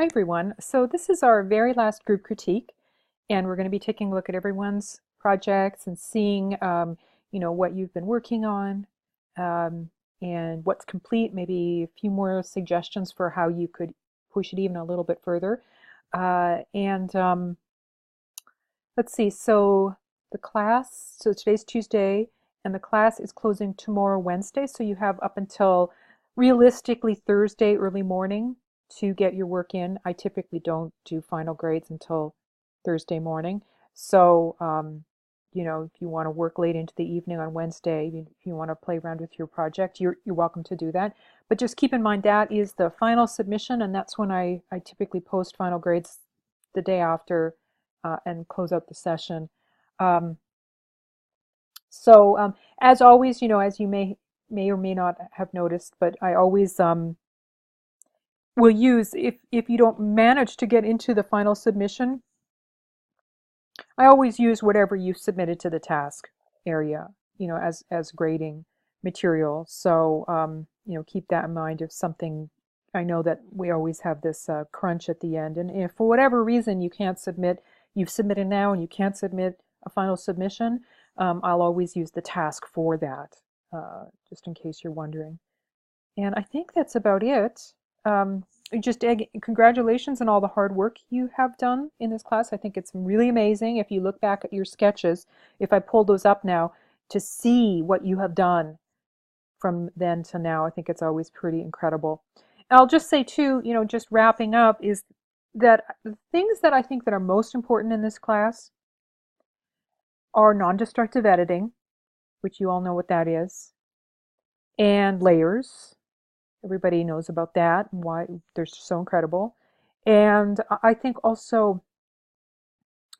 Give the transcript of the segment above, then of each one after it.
Hi everyone. So this is our very last group critique, and we're going to be taking a look at everyone's projects and seeing, what you've been working on, um, and what's complete. Maybe a few more suggestions for how you could push it even a little bit further. And Let's see. So the class. So today's Tuesday, and the class is closing tomorrow, Wednesday. So you have up until realistically Thursday early morning to get your work in. I typically don't do final grades until Thursday morning. So, if you want to work late into the evening on Wednesday, if you want to play around with your project, you're welcome to do that. But just keep in mind that is the final submission, and that's when I typically post final grades the day after and close out the session. Um, so, as always, as you may or may not have noticed, but I always will use, if you don't manage to get into the final submission, I always use whatever you submitted to the task area, as grading material. So, keep that in mind if something. I know that we always have this crunch at the end, and if for whatever reason you can't submit, you've submitted now and you can't submit a final submission, I'll always use the task for that, just in case you're wondering. And I think that's about it. Um, just congratulations on all the hard work you have done in this class. I think it's really amazing if you look back at your sketches, if I pull those up now, to see what you have done from then to now. I think it's always pretty incredible. And I'll just say too, just wrapping up, is that the things that I think that are most important in this class are non-destructive editing, which you all know what that is, and layers. Everybody knows about that and why they're so incredible. And I think also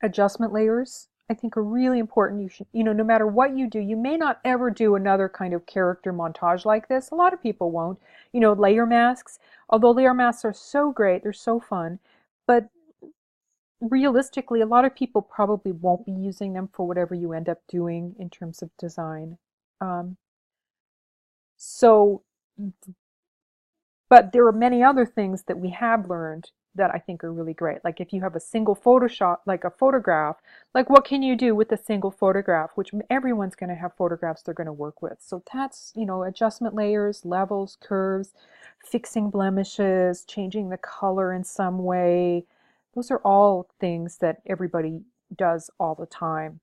adjustment layers, I think, are really important. You should, no matter what you do, you may not ever do another kind of character montage like this. A lot of people won't. Layer masks, although layer masks are so great, they're so fun, but realistically, a lot of people probably won't be using them for whatever you end up doing in terms of design. Um, so But there are many other things that we have learned that I think are really great. Like if you have a single Photoshop, like a photograph, like what can you do with a single photograph, which everyone's going to have photographs they're going to work with. So that's, adjustment layers, levels, curves, fixing blemishes, changing the color in some way. Those are all things that everybody does all the time.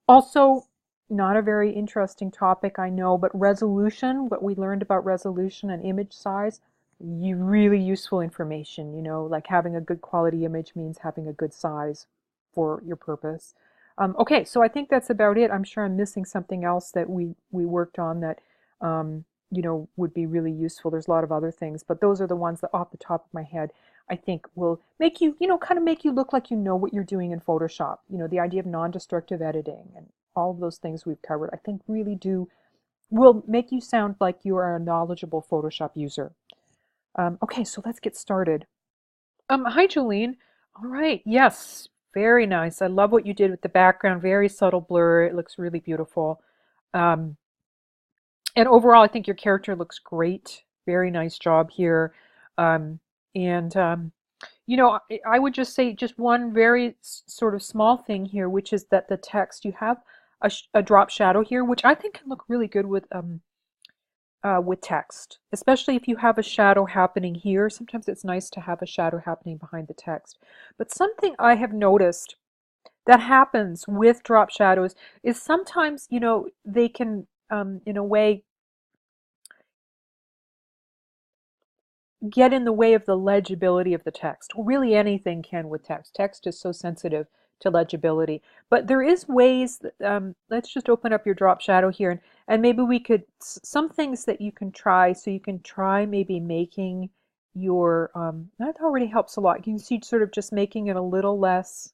Also, not a very interesting topic, I know, but resolution, what we learned about resolution and image size, really useful information, like having a good quality image means having a good size for your purpose. Okay, so I think that's about it. I'm sure I'm missing something else that we worked on that, would be really useful. There's a lot of other things, but those are the ones that off the top of my head I think will make you, kind of make you look like you know what you're doing in Photoshop. The idea of non-destructive editing and all of those things we've covered, I think really will make you sound like you are a knowledgeable Photoshop user. Okay, so let's get started. Hi, Jolene. All right, yes, very nice. I love what you did with the background. Very subtle blur. It looks really beautiful. Um, and overall, I think your character looks great. Very nice job here. Um, and I would just say just one very sort of small thing here, which is that the text, you have a drop shadow here, which I think can look really good with text, especially if you have a shadow happening here. Sometimes it's nice to have a shadow happening behind the text. But something I have noticed that happens with drop shadows is sometimes, they can, in a way, get in the way of the legibility of the text. Really anything can with text. Text is so sensitive to legibility. But there is ways, let's just open up your drop shadow here, and maybe we could, some things that you can try, so you can try maybe making your, that already helps a lot. You can see sort of just making it a little less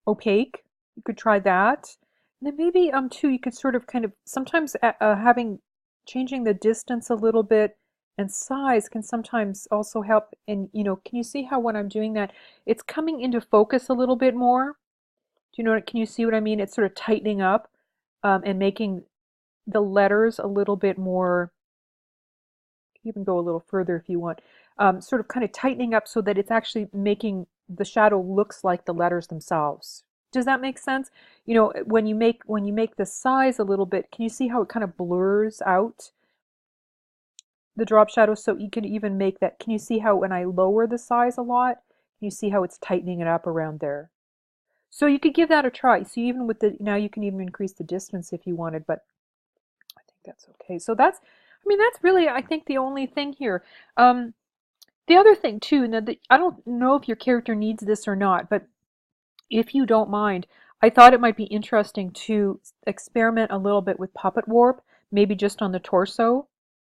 opaque. You could try that. And then maybe too, you could sort of kind of sometimes changing the distance a little bit and size can sometimes also help. And can you see how when I'm doing that, it's coming into focus a little bit more? Do you know? Can you see what I mean? It's sort of tightening up and making the letters a little bit more even go a little further if you want, sort of kind of tightening up so that it's actually making the shadow looks like the letters themselves. Does that make sense? You know, when you make the size a little bit, can you see how it kind of blurs out the drop shadow? So you can even make that. Can you see how when I lower the size a lot, can you see how it's tightening it up around there? So you could give that a try. So even with the, now you can even increase the distance if you wanted, but I think that's okay. So that's, I mean, that's really, I think, the only thing here. The other thing too, now that I don't know if your character needs this or not, but if you don't mind, I thought it might be interesting to experiment a little bit with puppet warp, maybe just on the torso,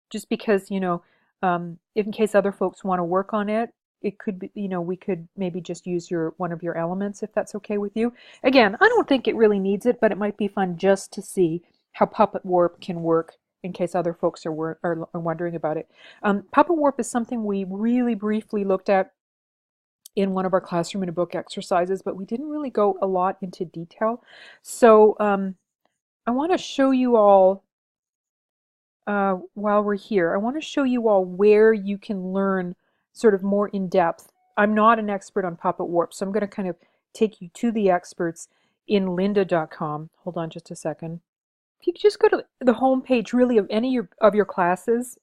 just because, you know, in case other folks want to work on it, it could be, you know, we could maybe just use one of your elements if that's okay with you. Again, I don't think it really needs it, but it might be fun just to see how puppet warp can work in case other folks are wondering about it. Puppet warp is something we really briefly looked at in one of our classroom and a book exercises, but we didn't really go a lot into detail. So I want to show you all, while we're here, I want to show you all where you can learn sort of more in depth. I'm not an expert on Puppet Warp, so I'm going to kind of take you to the experts in lynda.com. Hold on just a second. If you could just go to the home page really of any of your classes,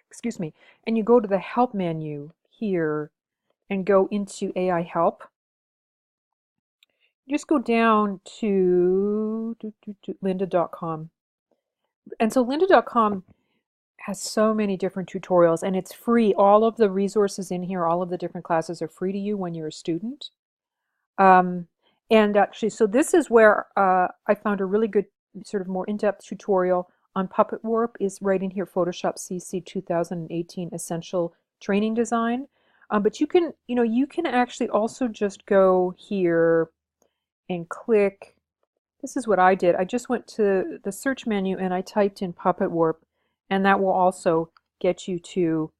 excuse me, and you go to the help menu here and go into AI help. Just go down to lynda.com. And so lynda.com has so many different tutorials and it's free. All of the resources in here, all of the different classes are free to you when you're a student. And actually, so this is where I found a really good sort of more in-depth tutorial on Puppet Warp is right in here, Photoshop CC 2018 Essential Training Design. But you can, you know, you can actually also just go here and click. This is what I did. I just went to the search menu and I typed in Puppet Warp, and that will also get you to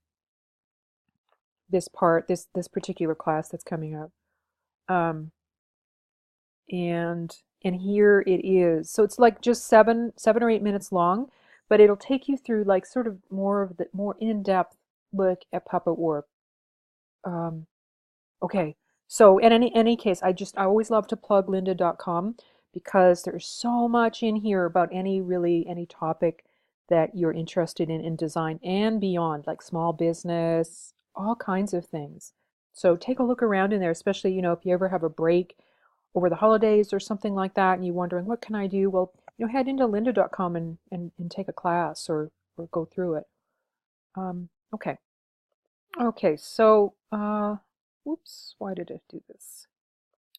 this part, this particular class that's coming up. And here it is. So it's like just seven or 8 minutes long, but it'll take you through like sort of more in-depth look at Puppet Warp. Okay, so in any case, I always love to plug lynda.com because there's so much in here about any topic that you're interested in design and beyond, like small business, all kinds of things. So take a look around in there, especially, you know, if you ever have a break over the holidays or something like that and you're wondering, what can I do? Well, you know, head into lynda.com and take a class or go through it. Okay. Okay, so, whoops, why did it do this?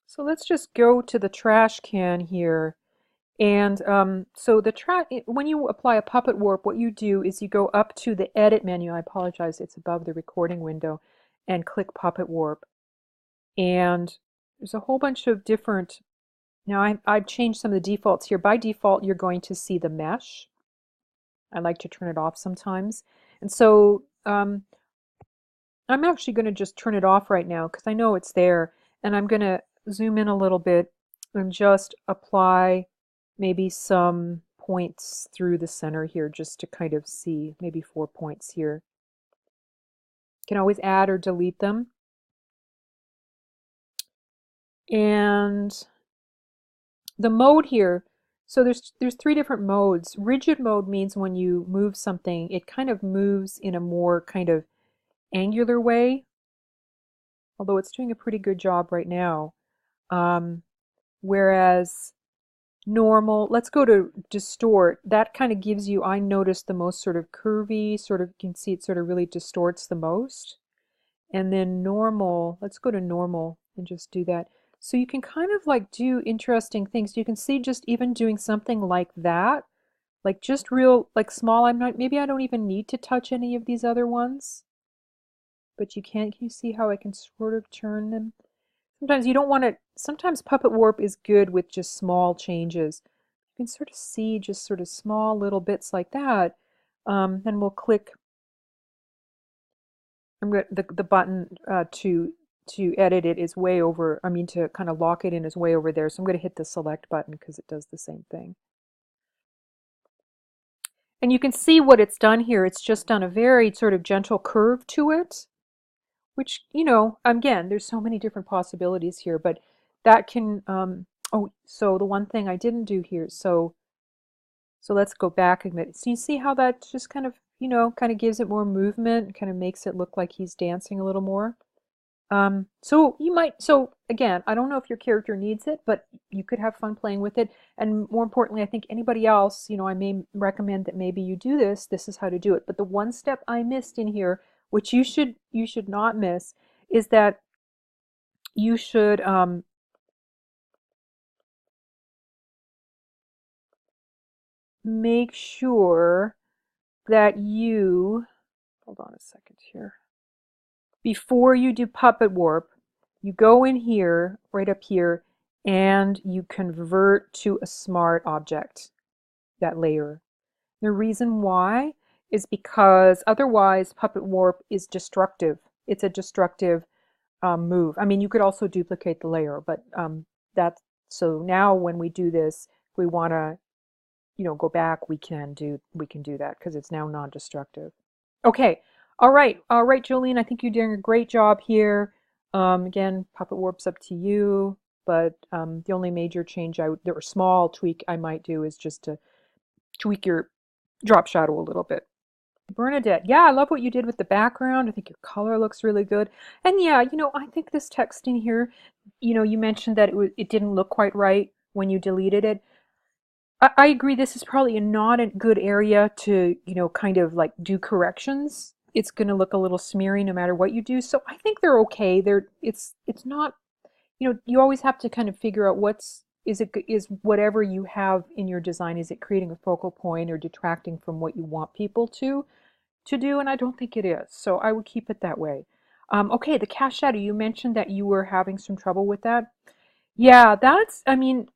So let's just go to the trash can here. And so when you apply a Puppet Warp, what you do is you go up to the Edit menu. I apologize, it's above the recording window, and click Puppet Warp. And there's a whole bunch of different, now I've changed some of the defaults here. By default, you're going to see the mesh. I like to turn it off sometimes. And so I'm actually going to just turn it off right now because I know it's there. And I'm going to zoom in a little bit and just apply maybe some points through the center here just to kind of see, maybe 4 points here. You can always add or delete them. And the mode here, so there's 3 different modes. Rigid mode means when you move something, it kind of moves in a more kind of angular way, although it's doing a pretty good job right now. Whereas normal, let's go to distort. That kind of gives you, I noticed, the most sort of curvy, sort of, you can see it sort of really distorts the most. And then normal, let's go to normal and just do that. So you can kind of like do interesting things. You can see just even doing something like that, like just real, like small, maybe I don't even need to touch any of these other ones, but can you see how I can sort of turn them? Sometimes you don't want to, sometimes Puppet Warp is good with just small changes. You can sort of see just sort of small little bits like that. Then we'll click, the button to edit it is way over, I mean to kind of lock it in is way over there. So I'm going to hit the select button because it does the same thing. And you can see what it's done here. It's just done a very sort of gentle curve to it, which, again, there's so many different possibilities here, but that can, oh, so the one thing I didn't do here, so let's go back a minute. So you see how that just kind of, kind of gives it more movement, kind of makes it look like he's dancing a little more. So again, I don't know if your character needs it, but you could have fun playing with it. And more importantly, I think anybody else, I may recommend that maybe you do this. This is how to do it. But the one step I missed in here, which you should not miss, is that you should make sure that hold on a second here. Before you do Puppet Warp, you go in here, right up here, and you convert to a smart object, that layer. The reason why is because otherwise Puppet Warp is destructive. It's a destructive move. I mean, you could also duplicate the layer, but that's so now when we do this, if we want to, go back, we can do that because it's now non-destructive. Okay. All right, Jolene, I think you're doing a great job here. Again, Puppet Warp's up to you, but the only major change or small tweak I might do is just to tweak your drop shadow a little bit. Bernadette, yeah, I love what you did with the background. I think your color looks really good. And yeah, I think this text in here, you mentioned that it didn't look quite right when you deleted it. I agree this is probably not a good area to, kind of like do corrections. It's going to look a little smeary no matter what you do. So I think they're okay. It's not, you always have to kind of figure out is whatever you have in your design, is it creating a focal point or detracting from what you want people to do? And I don't think it is. So I would keep it that way. Okay, the cast shadow, you mentioned that you were having some trouble with that. Yeah, I mean,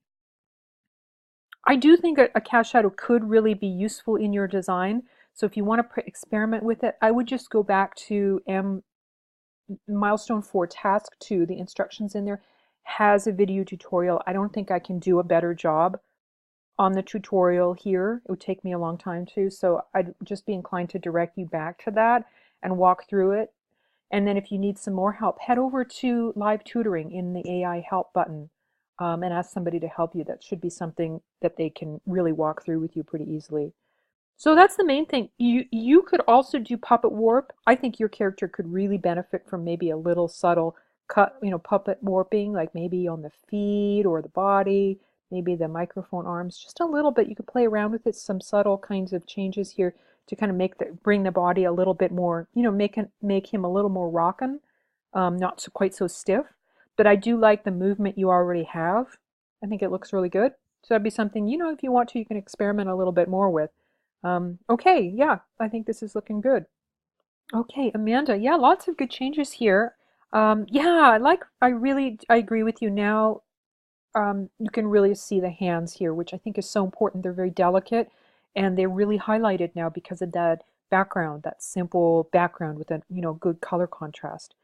I do think a cast shadow could really be useful in your design. So if you want to experiment with it, I would just go back to Milestone 4 Task 2. The instructions in there has a video tutorial. I don't think I can do a better job on the tutorial here. It would take me a long time too. So I'd just be inclined to direct you back to that and walk through it. And then if you need some more help, head over to live tutoring in the AI help button and ask somebody to help you. That should be something that they can really walk through with you pretty easily. So that's the main thing. You could also do Puppet Warp. I think your character could really benefit from maybe a little subtle cut, puppet warping, like maybe on the feet or the body, maybe the microphone arms, just a little bit. You could play around with it, some subtle kinds of changes here to kind of bring the body a little bit more, make him a little more rockin', not quite so stiff. But I do like the movement you already have. I think it looks really good. So that'd be something, if you want to, you can experiment a little bit more with. Okay, yeah, I think this is looking good. Okay, Amanda, yeah, lots of good changes here. Yeah, I agree with you now. You can really see the hands here, which I think is so important. They're very delicate and they're really highlighted now because of that background, that simple background with a, good color contrast.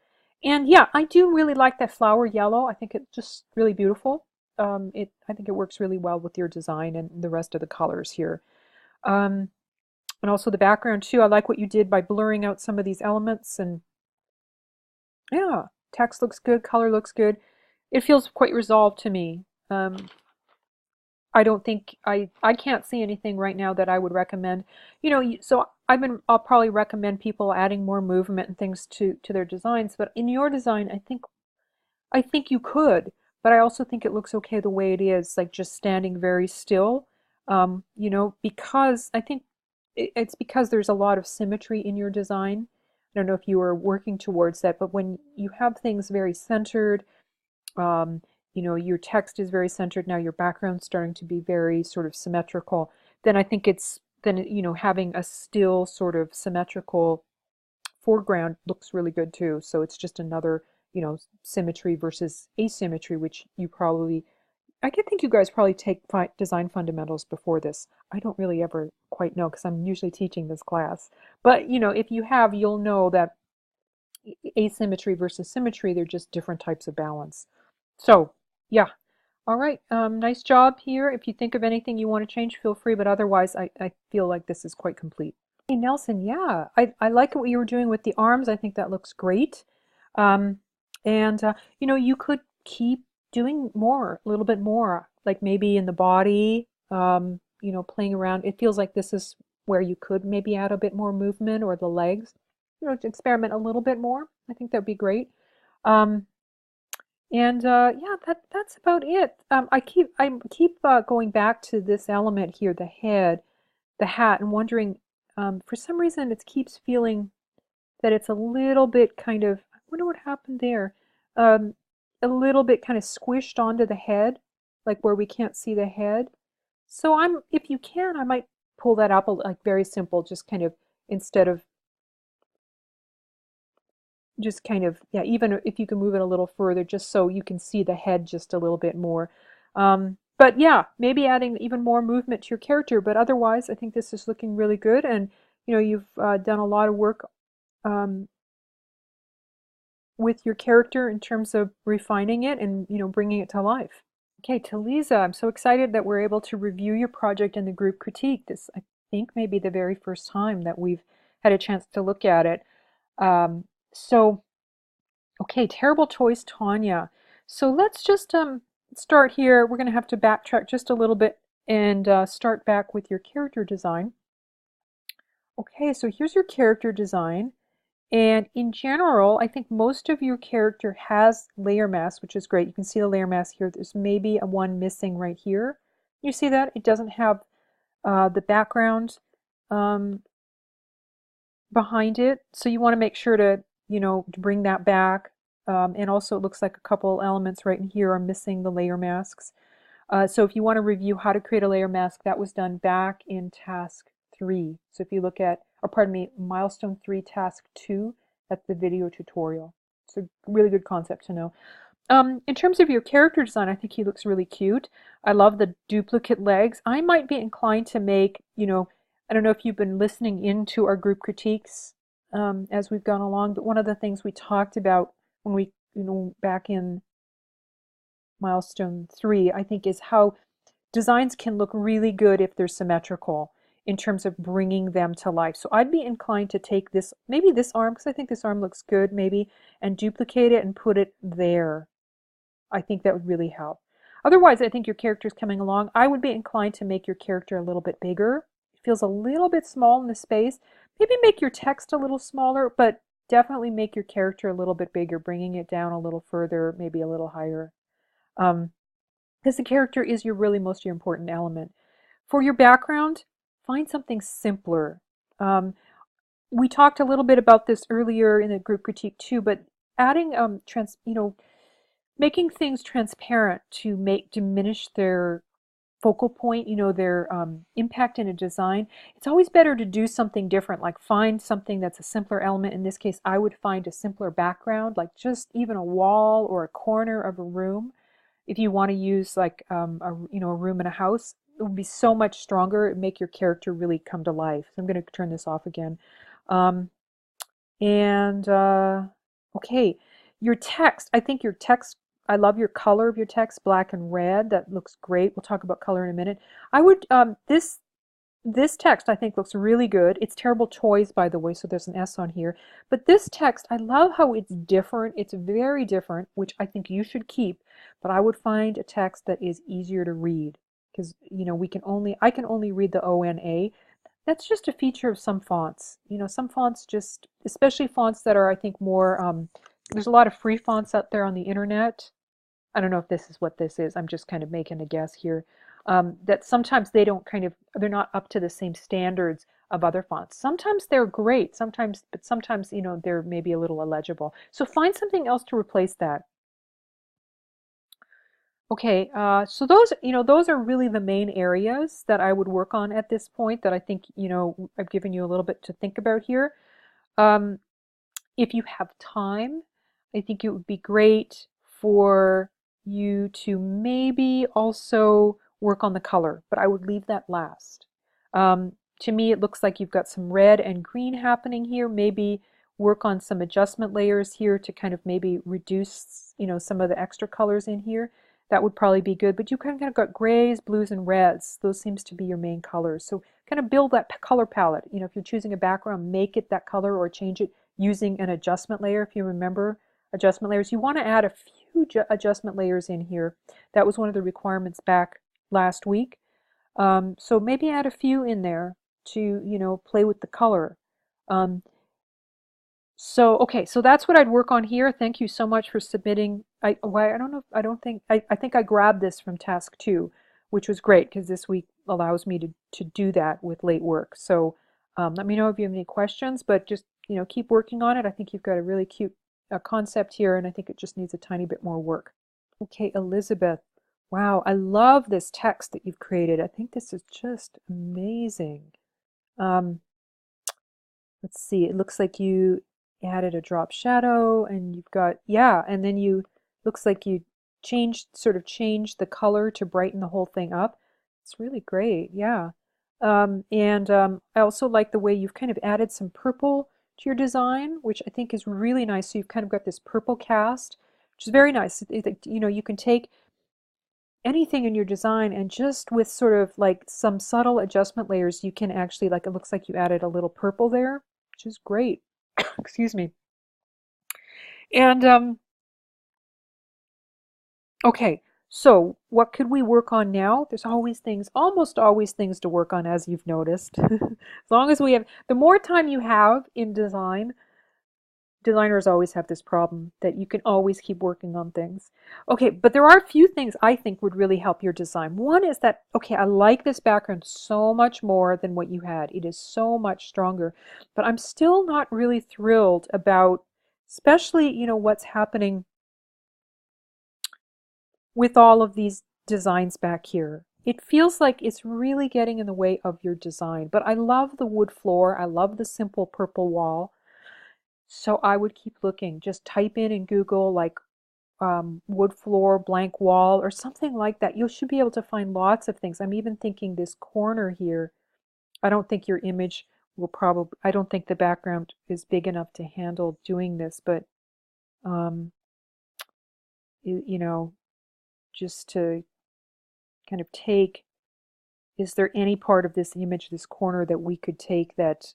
And yeah, I do really like that flower yellow. I think it's just really beautiful. I think it works really well with your design and the rest of the colors here. Um, and also the background too. I like what you did by blurring out some of these elements, and yeah, text looks good, color looks good. It feels quite resolved to me. I don't think I can't see anything right now that I would recommend. So I'll probably recommend people adding more movement and things to their designs, but in your design, I think you could, but I also think it looks okay the way it is, like just standing very still. Because I think it's because there's a lot of symmetry in your design. I don't know if you were working towards that, but when you have things very centered, um, your text is very centered, now your background's starting to be very sort of symmetrical, then I think having a still sort of symmetrical foreground looks really good too. So it's just another, symmetry versus asymmetry, which I could think you guys probably take design fundamentals before this. I don't really ever quite know because I'm usually teaching this class. But, if you have, you'll know that asymmetry versus symmetry, they're just different types of balance. So, yeah. All right, nice job here. If you think of anything you want to change, feel free, but otherwise I feel like this is quite complete. Hey, Nelson, yeah, I like what you were doing with the arms. I think that looks great. Um, and you know, you could keep doing more, a little bit more, like maybe in the body, you know, playing around. It feels like this is where you could maybe add a bit more movement, or the legs, you know, to experiment a little bit more. I think that'd be great. Um, and yeah, that's about it. I keep going back to this element here, the head, the hat, and wondering, for some reason it keeps feeling that it's a little bit kind of, I wonder what happened there. Um, a little bit kind of squished onto the head, like where we can't see the head. So if you can, I might pull that up, like very simple, just kind of, instead of just kind of, yeah, even if you can move it a little further, just so you can see the head just a little bit more. But yeah, maybe adding even more movement to your character, but otherwise, I think this is looking really good. And you know, you've done a lot of work um, with your character in terms of refining it and, you know, bringing it to life. Okay, Talisa, I'm so excited that we're able to review your project in the group critique. This, I think, may be the very first time that we've had a chance to look at it. Um, so Okay, Terrible Toys, Tanya. So let's just start here. We're going to have to backtrack just a little bit and start back with your character design. Okay, so here's your character design. And in general, I think most of your character has layer masks, which is great. You can see the layer mask here. There's maybe a one missing right here. You see that? It doesn't have the background um, behind it. So you want to make sure to, you know, to bring that back. And also it looks like a couple elements right in here are missing the layer masks. So if you want to review how to create a layer mask, that was done back in task 3. So if you look at, or pardon me, milestone 3, task 2, that's the video tutorial. It's a really good concept to know. In terms of your character design, I think he looks really cute. I love the duplicate legs. I might be inclined to make, you know, I don't know if you've been listening into our group critiques as we've gone along, but one of the things we talked about when we, you know, back in milestone 3, I think, is how designs can look really good if they're symmetrical in terms of bringing them to life. So I'd be inclined to take this, maybe this arm, because I think this arm looks good, maybe, and duplicate it and put it there. I think that would really help. Otherwise, I think your character's coming along. I would be inclined to make your character a little bit bigger. It feels a little bit small in the space. Maybe make your text a little smaller, but definitely make your character a little bit bigger, bringing it down a little further, maybe a little higher. Um, because the character is your really most your important element. For your background, find something simpler. Um, we talked a little bit about this earlier in the group critique too, but adding you know, making things transparent to make diminish their focal point, you know, their impact in a design. It's always better to do something different, like find something that's a simpler element. In this case, I would find a simpler background, like just even a wall or a corner of a room. If you want to use like you know, a room in a house, it would be so much stronger. It would make your character really come to life. So I'm going to turn this off again. Um, and okay, your text. I think your text, I love your color of your text, black and red. That looks great. We'll talk about color in a minute. I would, this text I think looks really good. It's Terrible Toys, by the way, so there's an S on here. But this text, I love how it's different. It's very different, which I think you should keep. But I would find a text that is easier to read, because, you know, I can only read the ONA. That's just a feature of some fonts. You know, some fonts just, especially fonts that are, I think, more, there's a lot of free fonts out there on the internet. I don't know if this is what this is. I'm just kind of making a guess here. That sometimes they don't kind of, they're not up to the same standards of other fonts. Sometimes they're great, sometimes, but sometimes, you know, they're maybe a little illegible. So find something else to replace that. Okay, so those, you know, those are really the main areas that I would work on at this point that I think, you know, I've given you a little bit to think about here. Um, if you have time, I think it would be great for you to maybe also work on the color, but I would leave that last. To me, it looks like you've got some red and green happening here. Maybe work on some adjustment layers here to kind of maybe reduce, you know, some of the extra colors in here. That would probably be good, but you kind of got grays, blues, and reds. Those seems to be your main colors. So kind of build that color palette. You know, if you're choosing a background, make it that color or change it using an adjustment layer. If you remember adjustment layers, you want to add a few adjustment layers in here. That was one of the requirements back last week. So maybe add a few in there to, you know, play with the color. Um, so, okay, so that's what I'd work on here. Thank you so much for submitting. I don't know, I think I grabbed this from task 2, which was great because this week allows me to do that with late work. So let me know if you have any questions, but just, you know, keep working on it. I think you've got a really cute concept here, and I think it just needs a tiny bit more work. Okay, Elizabeth. Wow, I love this text that you've created. I think this is just amazing. Um, let's see, it looks like you added a drop shadow and you've got, yeah, and then looks like you sort of changed the color to brighten the whole thing up. It's really great, yeah. And I also like the way you've kind of added some purple to your design, which I think is really nice. So you've kind of got this purple cast, which is very nice. You know, you can take anything in your design and just with sort of like some subtle adjustment layers, you can actually, like, it looks like you added a little purple there, which is great. Excuse me. And okay, so what could we work on now? There's always things, almost always things to work on, as you've noticed. As long as we have, the more time you have in design, designers always have this problem that you can always keep working on things. Okay, but there are a few things I think would really help your design. One is that, okay, I like this background so much more than what you had. It is so much stronger, but I'm still not really thrilled about, especially, you know, what's happening with all of these designs back here. It feels like it's really getting in the way of your design, but I love the wood floor. I love the simple purple wall. So I would keep looking. Just type in Google like wood floor, blank wall, or something like that. You should be able to find lots of things. I'm even thinking this corner here. I don't think your image will probably, I don't think the background is big enough to handle doing this, but um, you know, just to kind of take, is there any part of this image, this corner, that we could take that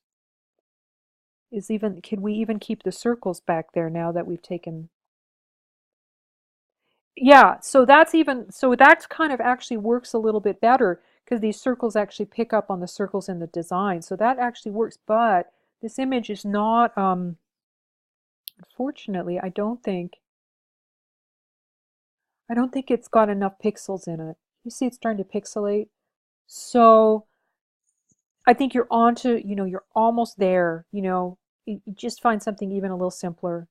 is even, could we even keep the circles back there now that we've taken? Yeah, so that's even, so that kind of actually works a little bit better because these circles actually pick up on the circles in the design. So that actually works, but this image is not, unfortunately, I don't think it's got enough pixels in it. You see it's starting to pixelate. So I think you're onto, you know, you're almost there, you know, you just find something even a little simpler.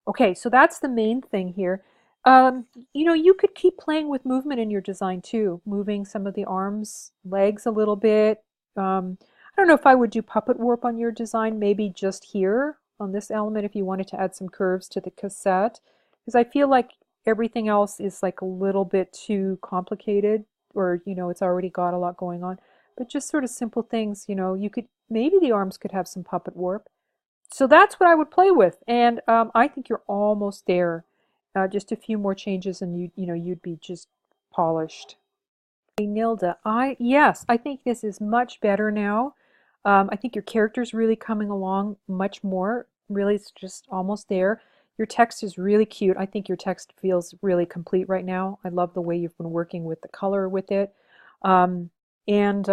Okay, so that's the main thing here. You know, you could keep playing with movement in your design too, moving some of the arms, legs a little bit. I don't know if I would do puppet warp on your design, maybe just here on this element if you wanted to add some curves to the cassette, because I feel like everything else is like a little bit too complicated, or, you know, it's already got a lot going on. But just sort of simple things, you know, you could, maybe the arms could have some puppet warp. So that's what I would play with, and I think you're almost there. Just a few more changes, and you know, you'd be just polished. Hey, Nilda, yes, I think this is much better now. I think your character's really coming along much more. Really, it's just almost there. Your text is really cute. I think your text feels really complete right now. I love the way you've been working with the color with it. Um, and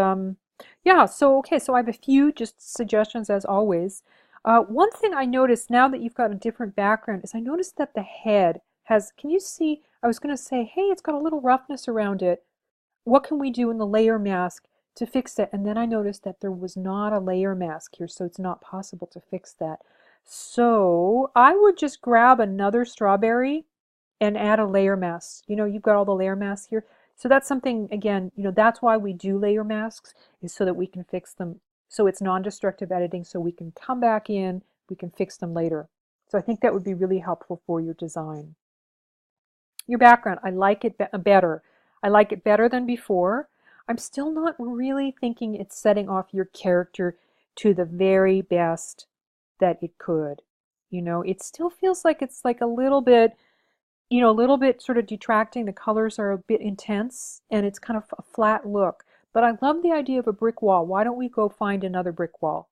yeah, so okay, so I have a few just suggestions as always. One thing I noticed now that you've got a different background is I noticed that the head has, can you see? I was going to say, hey, it's got a little roughness around it. What can we do in the layer mask to fix it? And then I noticed that there was not a layer mask here, so it's not possible to fix that. So I would just grab another strawberry and add a layer mask. You know, you've got all the layer masks here. So that's something, again, you know, that's why we do layer masks, is so that we can fix them. So it's non-destructive editing, so we can come back in, we can fix them later. So I think that would be really helpful for your design. Your background, I like it better. I like it better than before. I'm still not really thinking it's setting off your character to the very best that it could. You know, it still feels like it's like a little bit, a little bit sort of detracting. The colors are a bit intense and it's kind of a flat look. But I love the idea of a brick wall. Why don't we go find another brick wall?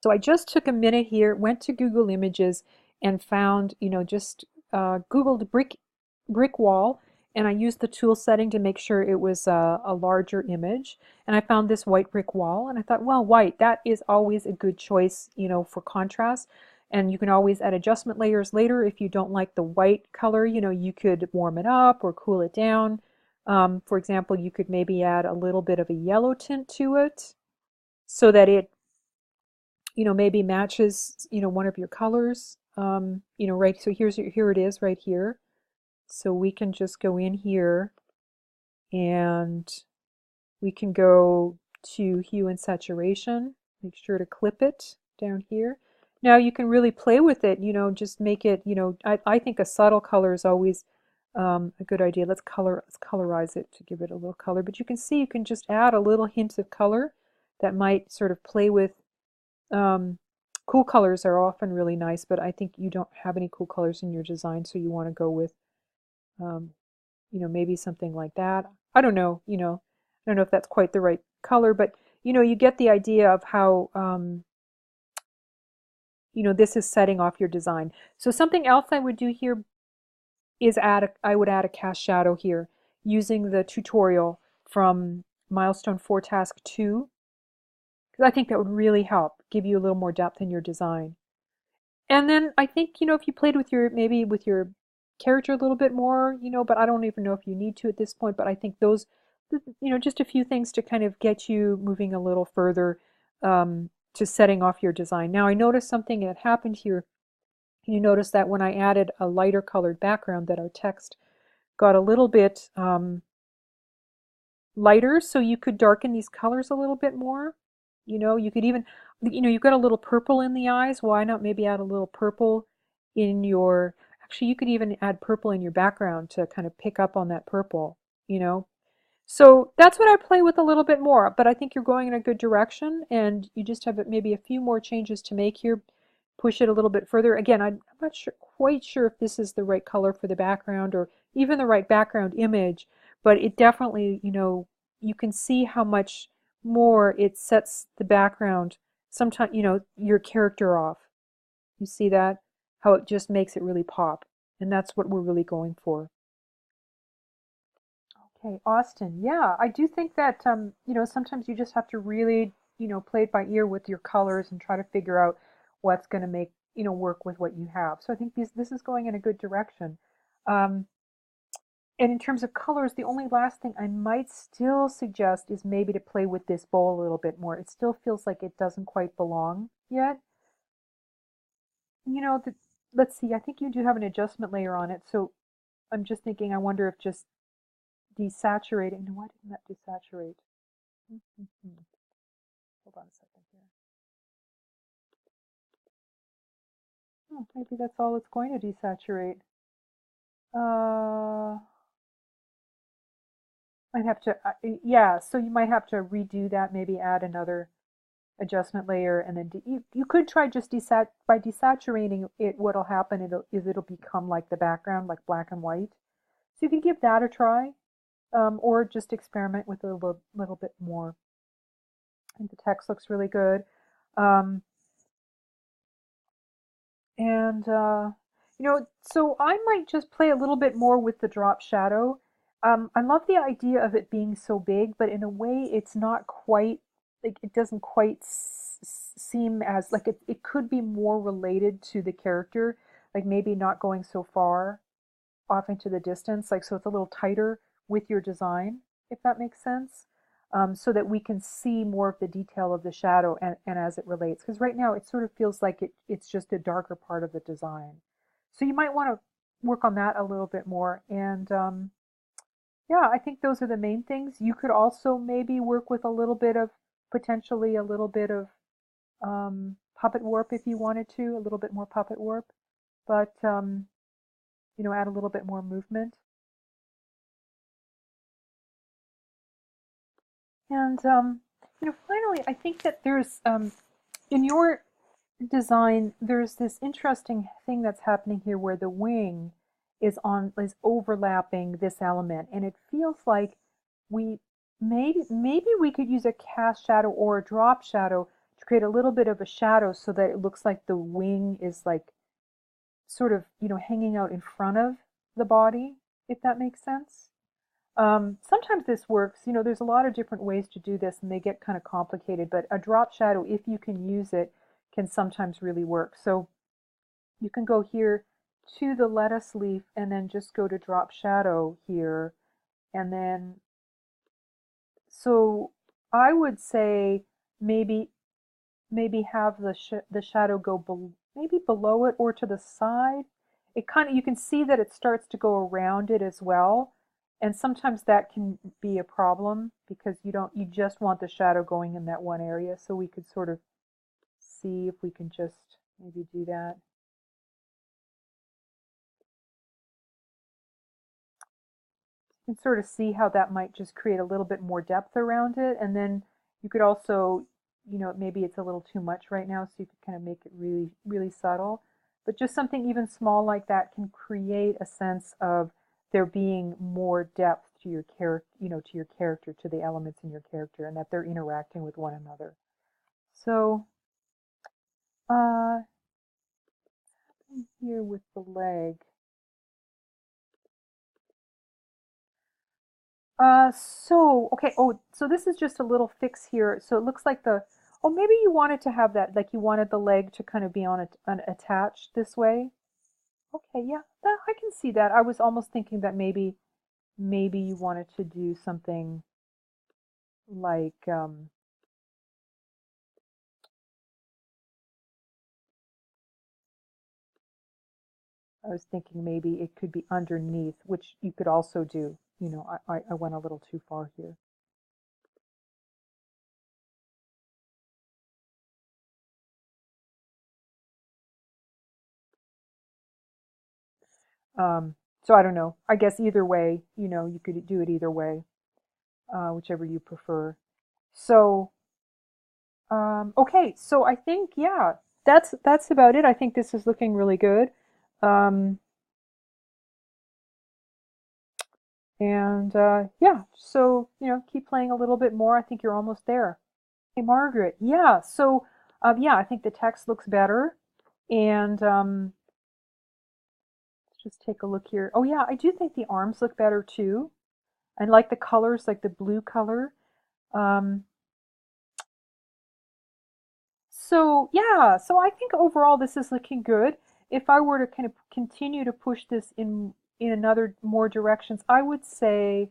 So I just took a minute here, went to Google Images and found, just Googled brick wall, and I used the tool setting to make sure it was a larger image. And I found this white brick wall, and I thought, well, white, that is always a good choice, for contrast. And you can always add adjustment layers later if you don't like the white color. You could warm it up or cool it down. For example, you could maybe add a little bit of a yellow tint to it so that it maybe matches, one of your colors. Right, so here it is right here. So we can just go in here and we can go to hue and saturation. Make sure to clip it down here. Now you can really play with it, just make it, I think a subtle color is always a good idea. Let's colorize it to give it a little color. But you can see you can just add a little hint of color that might sort of play with cool colors are often really nice, but I think you don't have any cool colors in your design, so you want to go with, maybe something like that. I don't know, I don't know if that's quite the right color, but you get the idea of how, this is setting off your design. So something else I would do here is I would add a cast shadow here using the tutorial from Milestone 4 Task 2. I think that would really help give you a little more depth in your design. And then I think, if you played with maybe with your character a little bit more, but I don't even know if you need to at this point, but I think those, just a few things to kind of get you moving a little further to setting off your design. Now I noticed something that happened here. You notice that when I added a lighter colored background that our text got a little bit lighter, so you could darken these colors a little bit more. You could even, you've got a little purple in the eyes. Why not maybe add a little purple in actually you could even add purple in your background to kind of pick up on that purple, So that's what I play with a little bit more, but I think you're going in a good direction and you just have maybe a few more changes to make here. Push it a little bit further. Again, I'm not quite sure if this is the right color for the background or even the right background image, but it definitely, you can see how much more it sets the background, sometimes, your character off. You see that? How it just makes it really pop. And that's what we're really going for. Okay, Austin. Yeah, I do think that, sometimes you just have to really, play it by ear with your colors and try to figure out what's going to make, work with what you have. So I think this is going in a good direction. Um, And in terms of colors, the only last thing I might still suggest is maybe to play with this bowl a little bit more. It still feels like it doesn't quite belong yet. You know, let's see, I think you do have an adjustment layer on it, so I'm just thinking, I wonder if just desaturating, no, why didn't that desaturate? Hold on a second here. Oh, maybe that's all it's going to desaturate. Uh, I'd have to, yeah, so you might have to redo that, maybe add another adjustment layer, and then you could try just by desaturating it. What'll happen it'll become like the background, like black and white. So you could give that a try, or just experiment with it a little bit more. I think the text looks really good, um, and so I might just play a little bit more with the drop shadow. I love the idea of it being so big, but in a way, it's not quite like it doesn't quite seem as like it could be more related to the character, like maybe not going so far off into the distance, like so it's a little tighter with your design, if that makes sense, so that we can see more of the detail of the shadow and as it relates. Because right now it sort of feels like it's just a darker part of the design. So you might want to work on that a little bit more. And yeah, I think those are the main things. You could also maybe work with a little bit of, potentially a little bit of puppet warp if you wanted to, a little bit more puppet warp, but add a little bit more movement. And finally, I think that there's in your design, there's this interesting thing that's happening here where the wing is overlapping this element, and it feels like we maybe we could use a cast shadow or a drop shadow to create a little bit of a shadow so that it looks like the wing is like sort of, hanging out in front of the body, if that makes sense. Sometimes this works. There's a lot of different ways to do this, and they get kind of complicated, but a drop shadow, if you can use it, can sometimes really work. So you can go here to the lettuce leaf and then just go to drop shadow here. And then, so I would say maybe have the shadow go maybe below it or to the side. It kind of, you can see that it starts to go around it as well. And sometimes that can be a problem because you just want the shadow going in that one area. So we could sort of see if we can just maybe do that. You can sort of see how that might just create a little bit more depth around it. And then you could also, maybe it's a little too much right now, so you could kind of make it really, really subtle. But just something even small like that can create a sense of there being more depth to your character, to your character, to the elements in your character, and that they're interacting with one another. So, uh, here with the leg. Okay, so this is just a little fix here. So it looks like oh, maybe you wanted to have that, like you wanted the leg to kind of be attached this way. Okay, yeah, I can see that. I was almost thinking that maybe you wanted to do something like, I was thinking maybe it could be underneath, which you could also do. I went a little too far here. So I don't know. I guess either way, you could do it either way, whichever you prefer. So, okay, so I think, yeah, that's about it. I think this is looking really good. Um, and yeah, so, keep playing a little bit more. I think you're almost there. Hey, Margaret, yeah, so yeah, I think the text looks better. And let's just take a look here. Oh yeah, I do think the arms look better too. I like the colors, like the blue color. Um, So yeah, so I think overall this is looking good. If I were to kind of continue to push this in another more directions, I would say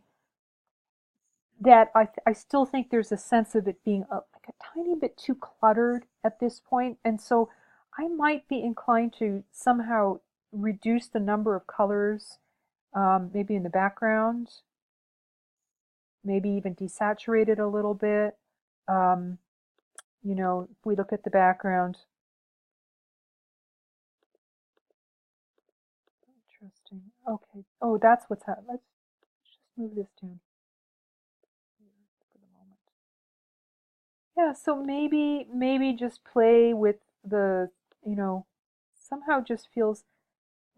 that I still think there's a sense of it being like a tiny bit too cluttered at this point, and so I might be inclined to somehow reduce the number of colors, maybe in the background, maybe even desaturate it a little bit. Um, if we look at the background. Interesting. Okay. Oh, that's what's happening. Let's just move this down here for the moment. Yeah, so maybe just play with the, you know, somehow just feels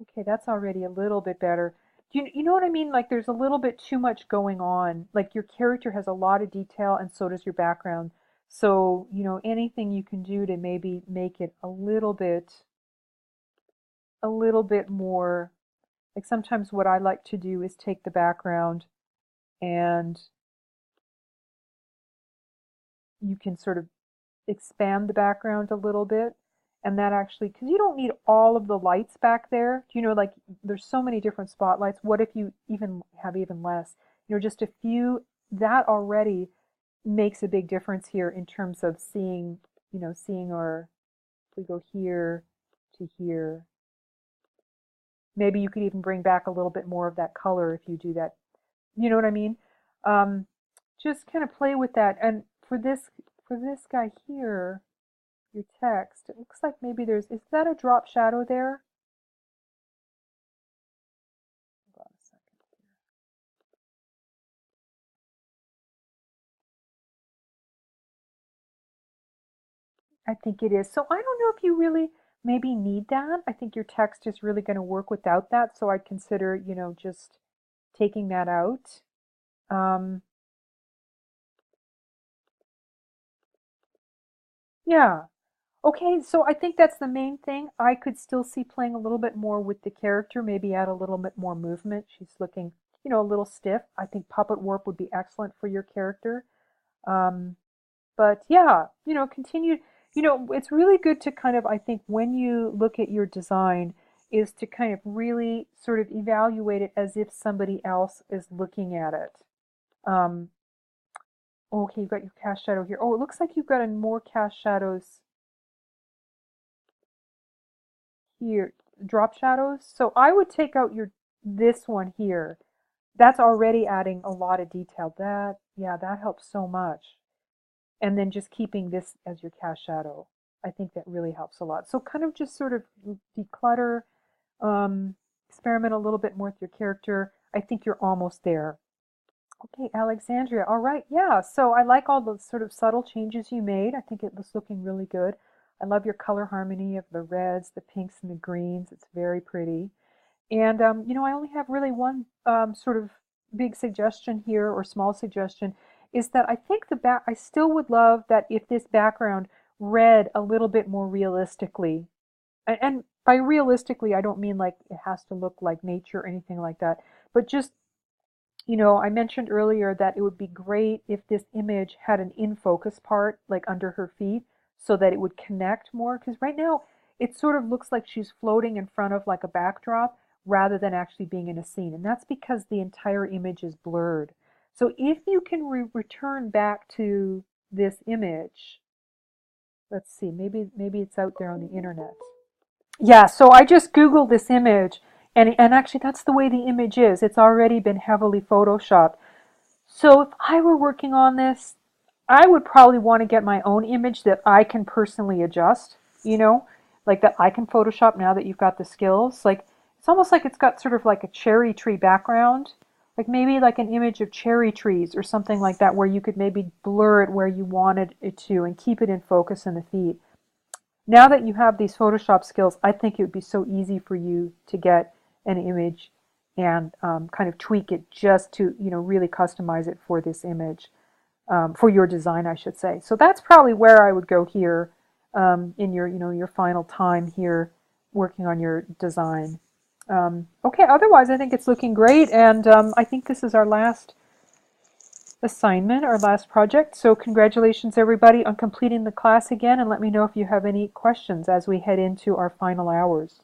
okay, that's already a little bit better. You know what I mean? Like there's a little bit too much going on. Like your character has a lot of detail and so does your background. So, anything you can do to maybe make it a little bit more like sometimes what I like to do is take the background and you can sort of expand the background a little bit. And that actually, because you don't need all of the lights back there. Like there's so many different spotlights. What if you even have even less? Just a few, that already makes a big difference here in terms of seeing if we go here to here, maybe you could even bring back a little bit more of that color if you do that. You know what I mean? Um, just kind of play with that. And for this guy here, your text, it looks like maybe is that a drop shadow there? Hold on a second here. I think it is. So I don't know if you really maybe need that. I think your text is really going to work without that, so I'd consider, just taking that out. Um, yeah. Okay, so I think that's the main thing. I could still see playing a little bit more with the character, maybe add a little bit more movement. She's looking, a little stiff. I think puppet warp would be excellent for your character. Um, but yeah, continue. It's really good to kind of, I think, when you look at your design, is to kind of really sort of evaluate it as if somebody else is looking at it. Um, okay, you've got your cast shadow here. Oh, it looks like you've got a more cast shadows here, drop shadows. So I would take out this one here. That's already adding a lot of detail. Yeah, that helps so much. And then just keeping this as your cast shadow. I think that really helps a lot. So kind of just sort of declutter, experiment a little bit more with your character. I think you're almost there. Okay, Alexandria. All right, yeah. So I like all the sort of subtle changes you made. I think it was looking really good. I love your color harmony of the reds, the pinks, and the greens. It's very pretty. And I only have really one sort of big suggestion here, or small suggestion, is that I think I still would love that if this background read a little bit more realistically. And by realistically, I don't mean like it has to look like nature or anything like that, but just, I mentioned earlier that it would be great if this image had an in focus part, like under her feet, so that it would connect more. Because right now, it sort of looks like she's floating in front of like a backdrop rather than actually being in a scene. And that's because the entire image is blurred. So if you can return back to this image, let's see, maybe it's out there on the internet. Yeah, so I just Googled this image, and actually that's the way the image is. It's already been heavily photoshopped. So if I were working on this, I would probably want to get my own image that I can personally adjust, like that I can Photoshop now that you've got the skills. Like it's almost like it's got sort of like a cherry tree background, like maybe like an image of cherry trees or something like that, where you could maybe blur it where you wanted it to and keep it in focus in the feed. Now that you have these Photoshop skills, I think it would be so easy for you to get an image and kind of tweak it just to, really customize it for this image, for your design, I should say. So that's probably where I would go here in your, your final time here working on your design. Okay, otherwise I think it's looking great, and I think this is our last assignment, our last project. So congratulations everybody on completing the class again, and let me know if you have any questions as we head into our final hours.